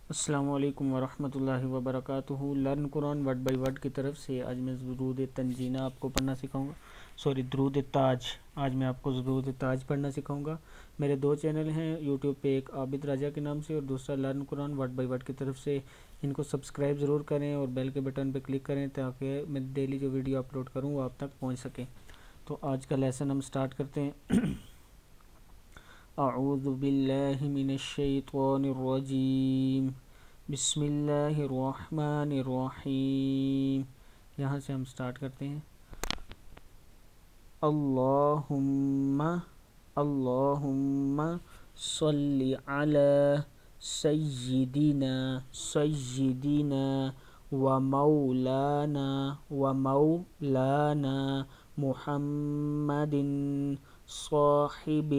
السلام علیکم ورحمۃ اللہ وبرکاتہ۔ Learn Quran word by word کی طرف سے آج میں درود تنجینہ آپ کو پڑھنا سکھاؤں گا، درود تاج۔ آج میں آپ کو درود تاج پڑھنا سکھاؤں گا۔ میرے دو چینل ہیں یوٹیوب پہ، ایک عابد راجہ کے نام سے اور دوسرا learn Quran word by word کی طرف سے۔ ان کو سبسکرائب ضرور کریں اور بیل کے بٹن پہ کلک کریں تاکہ میں ڈیلی جو ویڈیو اپلوڈ کروں وہ آپ تک پہنچ سکے۔ تو آج کا لیسن ہم سٹارٹ کرتے ہیں۔ اعوذ باللہ من الشیطان الرجیم، بسم اللہ الرحمن الرحیم۔ یہاں سے ہم سٹارٹ کرتے ہیں۔ اللہم صلی علی سیدنا و مولانا محمد صاحب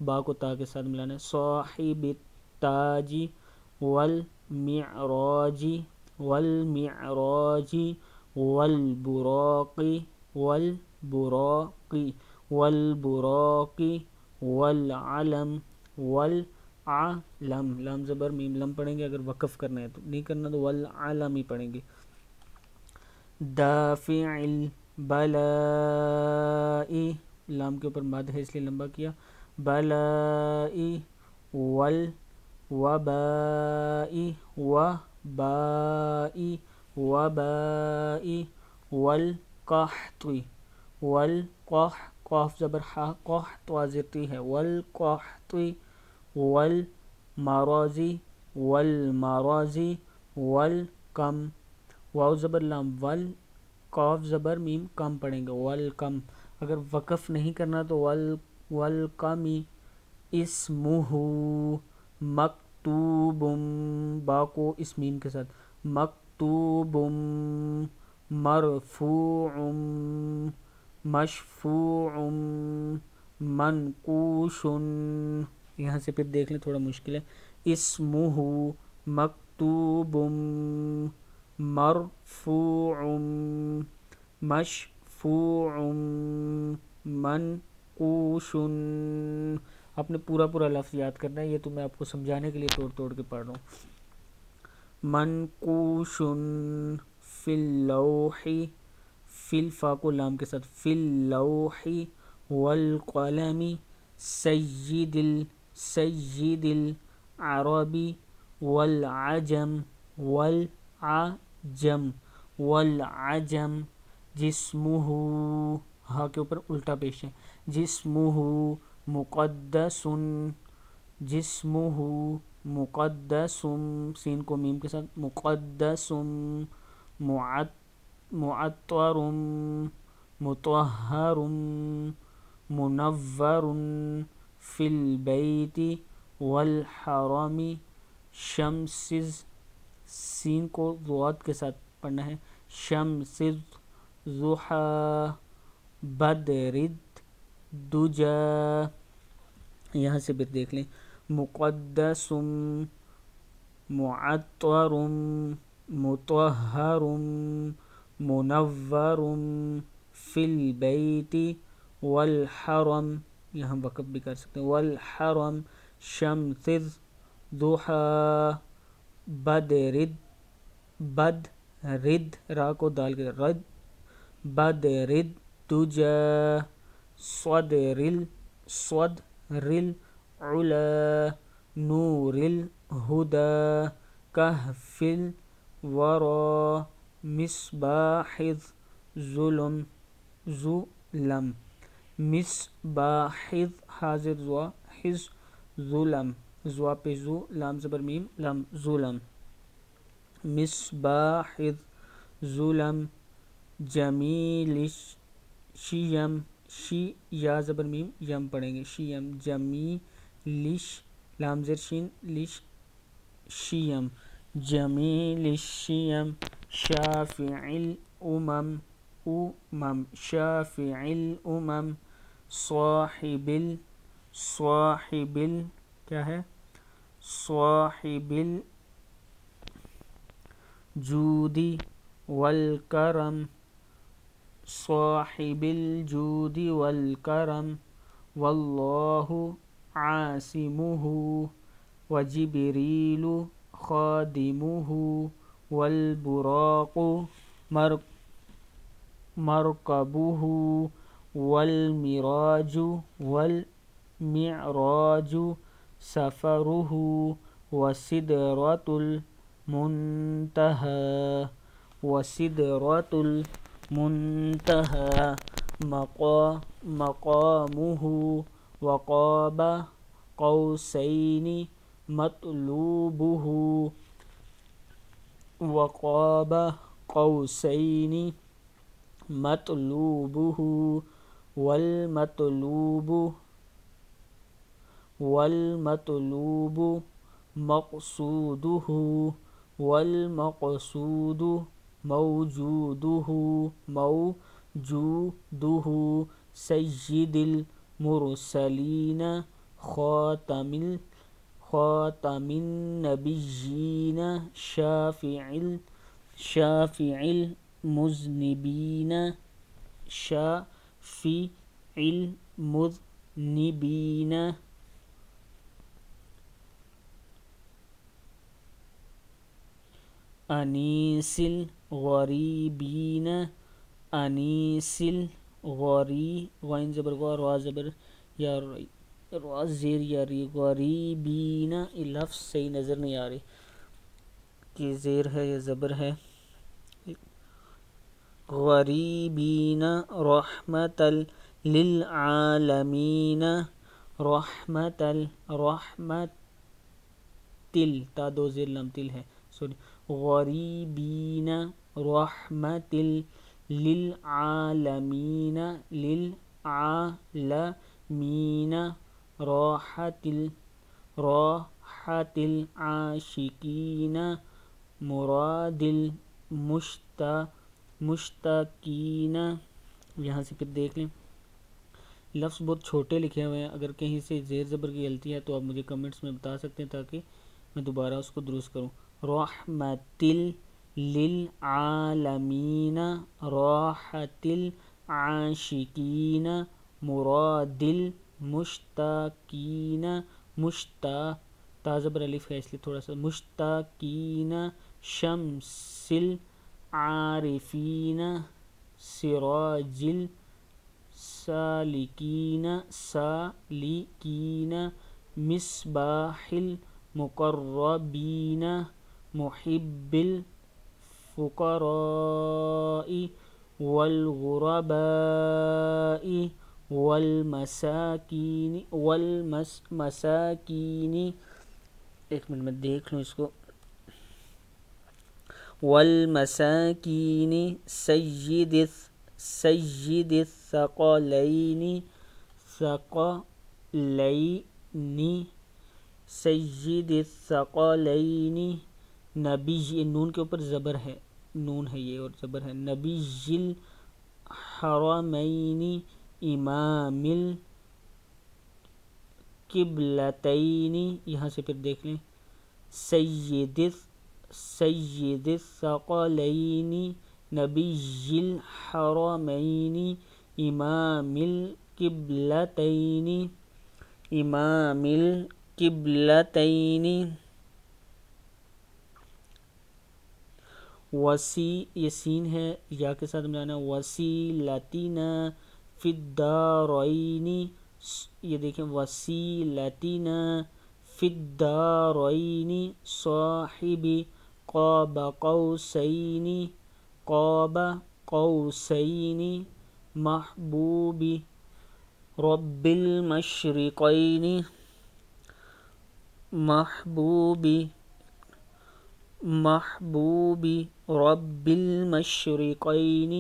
با کو تا کے ساتھ ملانا ہے، صاحب التاج والمعراج والبراق والعلم لام زبر میم لم پڑھیں گے، اگر وقف کرنا ہے تو، نہیں کرنا تو والعلم ہی پڑھیں گے۔ دافع البلاء، لام کے اوپر مد ہے اس لیے لمبا کیا، بلاء وباء والقحط قاف زبر حا، قحط واضح ہے، والقحط والمرض والکم، واو زبر لام ول، قاف زبر میم کم پڑھیں گے، والکم۔ اگر وقف نہیں کرنا تو والکم اسمہ مکتوب، با کو اس میم کے ساتھ، مکتوب مرفوع مشفوع منقوش۔ یہاں سے پھر دیکھ لیں، تھوڑا مشکل ہے، اسمہ مکتوب مرفوع مشفوع منقوش۔ آپ نے پورا لفظ یاد کرنا ہے، یہ تو میں آپ کو سمجھانے کے لیے توڑ کے پڑھ رہا ہوں۔ منقوش فی اللوح، فی الفا کو لام کے ساتھ، فی اللوح والقلم سید العرب والعجم جسمہ، ہا کے اوپر الٹا پیش ہے، جسمہ مقدس سین کو میم کے ساتھ، مقدس معطر مطہر منور فی البیت والحرم شمس، سین کو ضاد کے ساتھ پڑھنا ہے، شمس ضحا بدر دجا۔ یہاں سے بھی دیکھ لیں، مقدس معطر مطہر منور فی البیت والحرم، یہاں وقف بھی کر سکتے ہیں، والحرم شمس ضحا بدر را کو دال کے رد بدر دجا صدر العلا نور الہدى کہف الورى مصباح الظلم مصباح حاضر زوا حز ظلم، زوا پہ زو لام زبر میم لم ظلم، مصباح الظلم جمیل الشیم، شی یا زبر میم یم پڑھیں گے، شیم جمیل لام زر شین لش شیم جمیل الشیم شافع الامم شافع الامم صاحب کیا ہے، صاحب الجود والکرم، صاحب الجود والکرم واللہ عاصمہ وجبريل خادمه والبراق مركبه والمعراج سفره وسدرة المنتهى مقامه وقاب قوسين مطلوبه والمطلوب مقصوده والمقصود موجوده سيد المرسلين خاتم النبيين شافع المذنبين انیس الغریبین غین زبر غا را زبر یا را زیر یا ری غریبین. یہ لفظ صحیح نظر نہیں آ رہی کہ زیر ہے یا زبر ہے. غریبین رحمت للعالمین رحمت تا دو زیر لام تل ہے غریبین رحمت للعالمین راحت العاشقین مراد المشتاقین. یہاں سے پھر دیکھ لیں لفظ بہت چھوٹے لکھے ہوئے ہیں. اگر کہیں سے زیر زبر کی غلطی ہے تو آپ مجھے کمنٹس میں بتا سکتے ہیں تاکہ میں دوبارہ اس کو درست کروں. رحمت للعالمین راحت العاشقین مراد المشتاقین تا زبر الف ہے اس لیے تھوڑا سا مشتاقین شمس العارفین سراج السالکین مصباح المقربین محب الفقراء والغرباء والمساکین. ایک منٹ میں دیکھ لوں اس کو. والمساکین سید الثقلین سید الثقلین نبی. نون کے اوپر زبر ہے, نون ہے یہ اور زبر ہے. نبی الحرمین امام القبلتین. یہاں سے پھر دیکھ لیں سید الثقلین نبی الحرمین امام القبلتین. یہ سین ہے یا کے ساتھ ملانا. وسیلتنا فی الدارین. یہ دیکھیں وسیلتنا فی الدارین صاحب قاب قوسین محبوب رب المشرقین محبوب رب المشرقین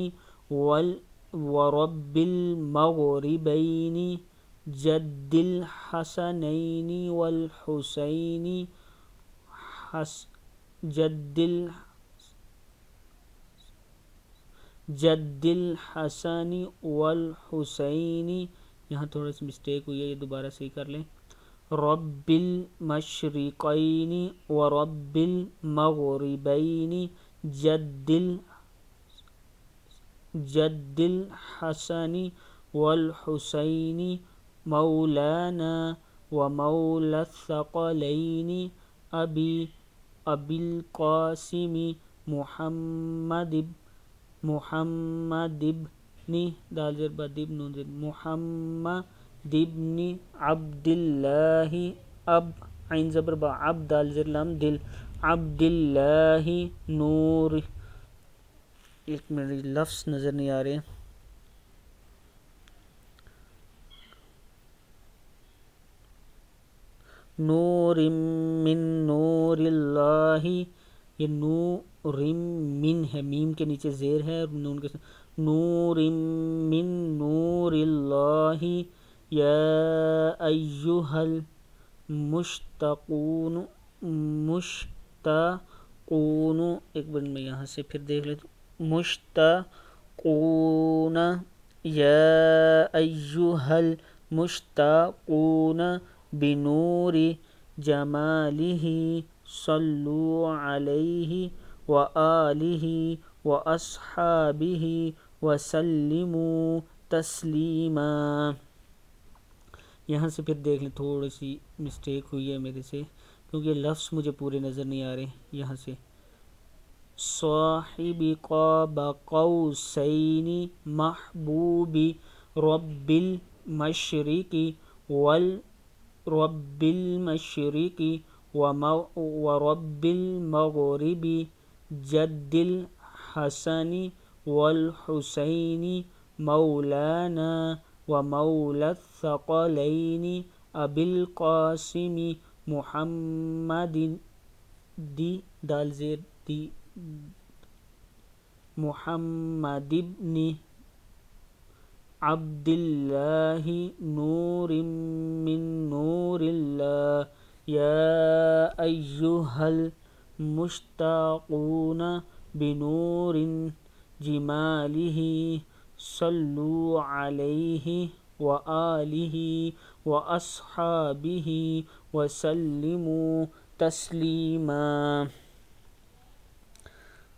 ورب المغربین جد الحسنین والحسین جد الحسن والحسین. یہاں تھوڑا سی مسٹیک ہوئی ہے, یہ دوبارہ صحیح کر لیں. رب المشرقین ورب المغربین جد الحسن والحسین مولانا ومولى الثقلين أبي القاسم محمد ابن دال زر با دب نون زر محمد ابن عبد الله اب عین زبر با عبد دال زر لام دل عبد اللہ نور. ایک منٹ لفظ نظر نہیں آ رہے. نور من نور اللہ، یہ نور من ہے، میم کے نیچے زیر ہے اور نون کے ساتھ نور من نور اللہ یا ایہا المشتقون ایک بار میں یہاں سے پھر دیکھ لیتا ہوں. مشتقون یا ایہا المشتقون بنور جمالہ صلو علیہ وآلہ واصحابہ وسلموا تسلیما. یہاں سے پھر دیکھ لیں تھوڑی سی مسٹیک ہوئی ہے میرے سے کیونکہ لفظ مجھے پورے نظر نہیں آ رہے. یہاں سے صاحب قاب قوسین محبوب رب المشرق ورب المشرق ورب المغرب جد الحسن والحسین مولانا ومولى الثقلين أبي القاسم محمد دال زیر دی محمد ابن عبد اللہ نور من نور اللہ یا ایہا المشتاقون بنور جمالہ صلو علیہ وآلہ واصحابہ وسلموا تسلیما.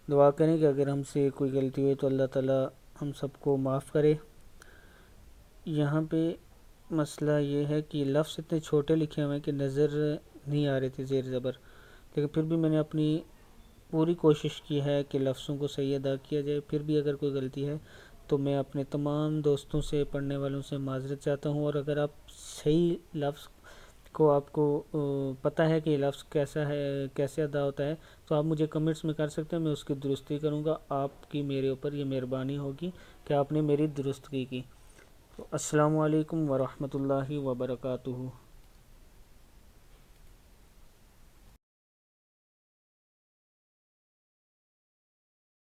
دعا کریں کہ اگر ہم سے کوئی غلطی ہوئی تو اللہ تعالی ہم سب کو معاف کرے. یہاں پہ مسئلہ یہ ہے کہ لفظ اتنے چھوٹے لکھے ہوئے ہیں کہ نظر نہیں آ رہے تھے زیر زبر، لیکن پھر بھی میں نے اپنی پوری کوشش کی ہے کہ لفظوں کو صحیح ادا کیا جائے. پھر بھی اگر کوئی غلطی ہے تو میں اپنے تمام دوستوں سے، پڑھنے والوں سے معذرت چاہتا ہوں. اور اگر آپ صحیح لفظ کو آپ کو پتہ ہے کہ یہ لفظ کیسا ہے، کیسے ادا ہوتا ہے، تو آپ مجھے کمنٹس میں کر سکتے ہیں، میں اس کی درستی کروں گا. آپ کی میرے اوپر یہ مہربانی ہوگی کہ آپ نے میری درستگی کی. السلام علیکم ورحمۃ اللہ وبرکاتہ.